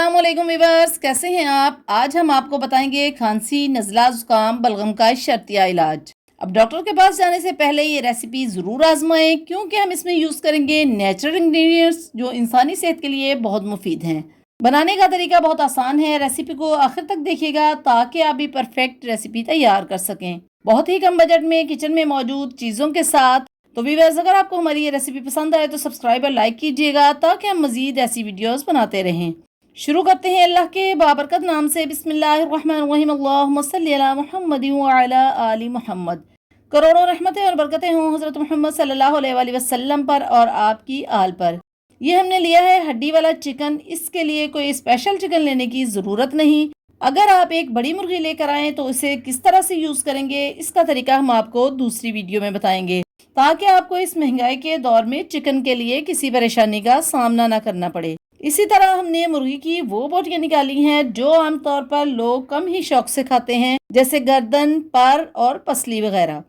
अस्सलामुअलैकुम वीवर्स, कैसे हैं आप। आज हम आपको बताएंगे खांसी, नज़ला, ज़ुकाम, बलगम का शर्तिया इलाज। अब डॉक्टर के पास जाने से पहले ये रेसिपी ज़रूर आजमाएं, क्योंकि हम इसमें यूज़ करेंगे नेचुरल इंग्रेडिएंट्स जो इंसानी सेहत के लिए बहुत मुफीद हैं। बनाने का तरीका बहुत आसान है। रेसिपी को आखिर तक देखिएगा ताकि आप भी परफेक्ट रेसिपी तैयार कर सकें, बहुत ही कम बजट में किचन में मौजूद चीज़ों के साथ। तो व्यूअर्स, अगर आपको हमारी ये रेसिपी पसंद आए तो सब्सक्राइब और लाइक कीजिएगा ताकि हम मज़ीद ऐसी वीडियोस बनाते रहें। शुरू करते हैं अल्लाह के बाबरकत नाम से। बिस्मिल्लाहिर्रहमानिर्रहीम। अल्लाहुम्मा सल्ली अला मुहम्मद व अला आलि मुहम्मद। करोड़ों रहमतें और बरकतें हों हज़रत मोहम्मद सल्लल्लाहु अलैहि वसल्लम पर और आपकी आल पर। ये हमने लिया है हड्डी वाला चिकन। इसके लिए कोई स्पेशल चिकन लेने की ज़रूरत नहीं। अगर आप एक बड़ी मुर्गी लेकर आएँ तो इसे किस तरह से यूज़ करेंगे, इसका तरीका हम आपको दूसरी वीडियो में बताएंगे, ताकि आपको इस महंगाई के दौर में चिकन के लिए किसी परेशानी का सामना ना करना पड़े। इसी तरह हमने मुर्गी की वो बोटियां निकाली हैं जो आमतौर पर लोग कम ही शौक से खाते हैं, जैसे गर्दन, पर और पसली वगैरह।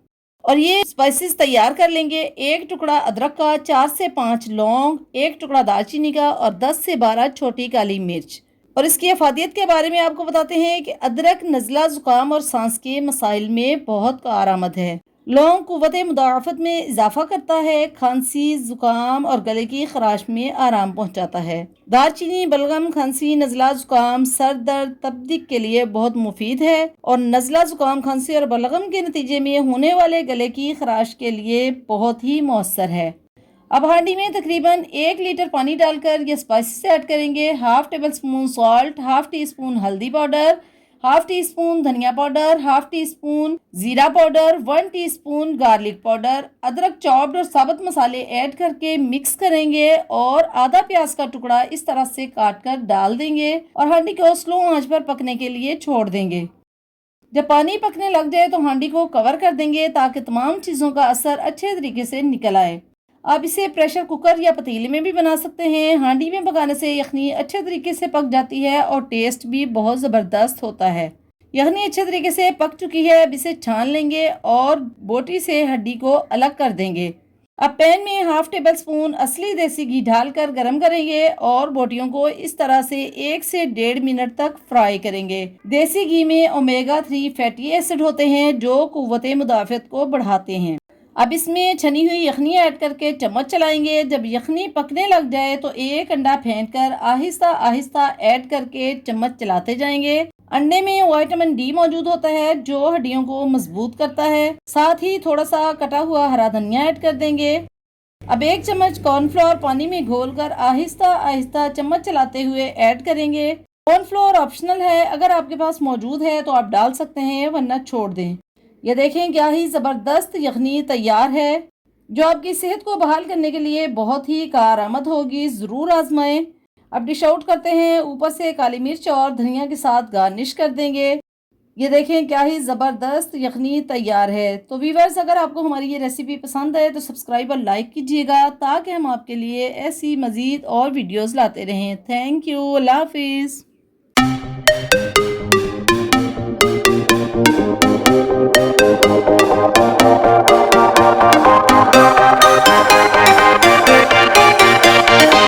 और ये स्पाइसेस तैयार कर लेंगे। एक टुकड़ा अदरक का, 4 से 5 लौंग, एक टुकड़ा दालचीनी का और 10 से 12 छोटी काली मिर्च। और इसकी अफादियत के बारे में आपको बताते हैं कि अदरक नज़ला, ज़ुकाम और सांस के मसाइल में बहुत कारआमद है। लौंग कुव्वत मुदाफ़त में इजाफा करता है, खांसी, ज़ुकाम और गले की खराश में आराम पहुंचाता है। दालचीनी बलगम, खांसी, नज़ला, ज़ुकाम, सर दर्द, तपदीक के लिए बहुत मुफीद है और नज़ला, ज़ुकाम, खांसी और बलगम के नतीजे में होने वाले गले की खराश के लिए बहुत ही मौसर है। अब हांडी में तकरीबन 1 लीटर पानी डालकर ये स्पाइसेस ऐड करेंगे। Half table spoon salt, half tea spoon हल्दी पाउडर, हाफ टी स्पून धनिया पाउडर, हाफ टी स्पून जीरा पाउडर, 1 टीस्पून गार्लिक पाउडर, अदरक चॉप्ड और साबुत मसाले ऐड करके मिक्स करेंगे और आधा प्याज का टुकड़ा इस तरह से काट कर डाल देंगे और हांडी को स्लो आंच पर पकने के लिए छोड़ देंगे। जब पानी पकने लग जाए तो हांडी को कवर कर देंगे ताकि तमाम चीज़ों का असर अच्छे तरीके से निकल आए। आप इसे प्रेशर कुकर या पतीले में भी बना सकते हैं। हांडी में पकाने से यखनी अच्छे तरीके से पक जाती है और टेस्ट भी बहुत ज़बरदस्त होता है। यखनी अच्छे तरीके से पक चुकी है। अब इसे छान लेंगे और बोटी से हड्डी को अलग कर देंगे। अब पैन में हाफ टेबल स्पून असली देसी घी डालकर गरम करेंगे और बोटियों को इस तरह से 1 से 1.5 मिनट तक फ्राई करेंगे। देसी घी में ओमेगा 3 फैटी एसिड होते हैं जो कुव्वत मुदाफ़त को बढ़ाते हैं। अब इसमें छनी हुई यखनी ऐड करके चम्मच चलाएंगे। जब यखनी पकने लग जाए तो एक अंडा फेंटकर आहिस्ता आहिस्ता ऐड करके चम्मच चलाते जाएंगे। अंडे में विटामिन डी मौजूद होता है जो हड्डियों को मजबूत करता है। साथ ही थोड़ा सा कटा हुआ हरा धनिया ऐड कर देंगे। अब 1 चम्मच कॉर्नफ्लोर पानी में घोलकर आहिस्ता आहिस्ता चम्मच चलाते हुए ऐड करेंगे। कॉर्नफ्लोर ऑप्शनल है, अगर आपके पास मौजूद है तो आप डाल सकते हैं, वरना छोड़ दें। ये देखें क्या ही ज़बरदस्त यखनी तैयार है जो आपकी सेहत को बहाल करने के लिए बहुत ही कारआमद होगी। ज़रूर आजमाएं। अब डिश आउट करते हैं। ऊपर से काली मिर्च और धनिया के साथ गार्निश कर देंगे। ये देखें क्या ही ज़बरदस्त यखनी तैयार है। तो वीवर्स, अगर आपको हमारी ये रेसिपी पसंद है तो सब्सक्राइब और लाइक कीजिएगा ताकि हम आपके लिए ऐसी मज़ीद और वीडियोज़ लाते रहें। Thank you. अल्लाह हाफिज़।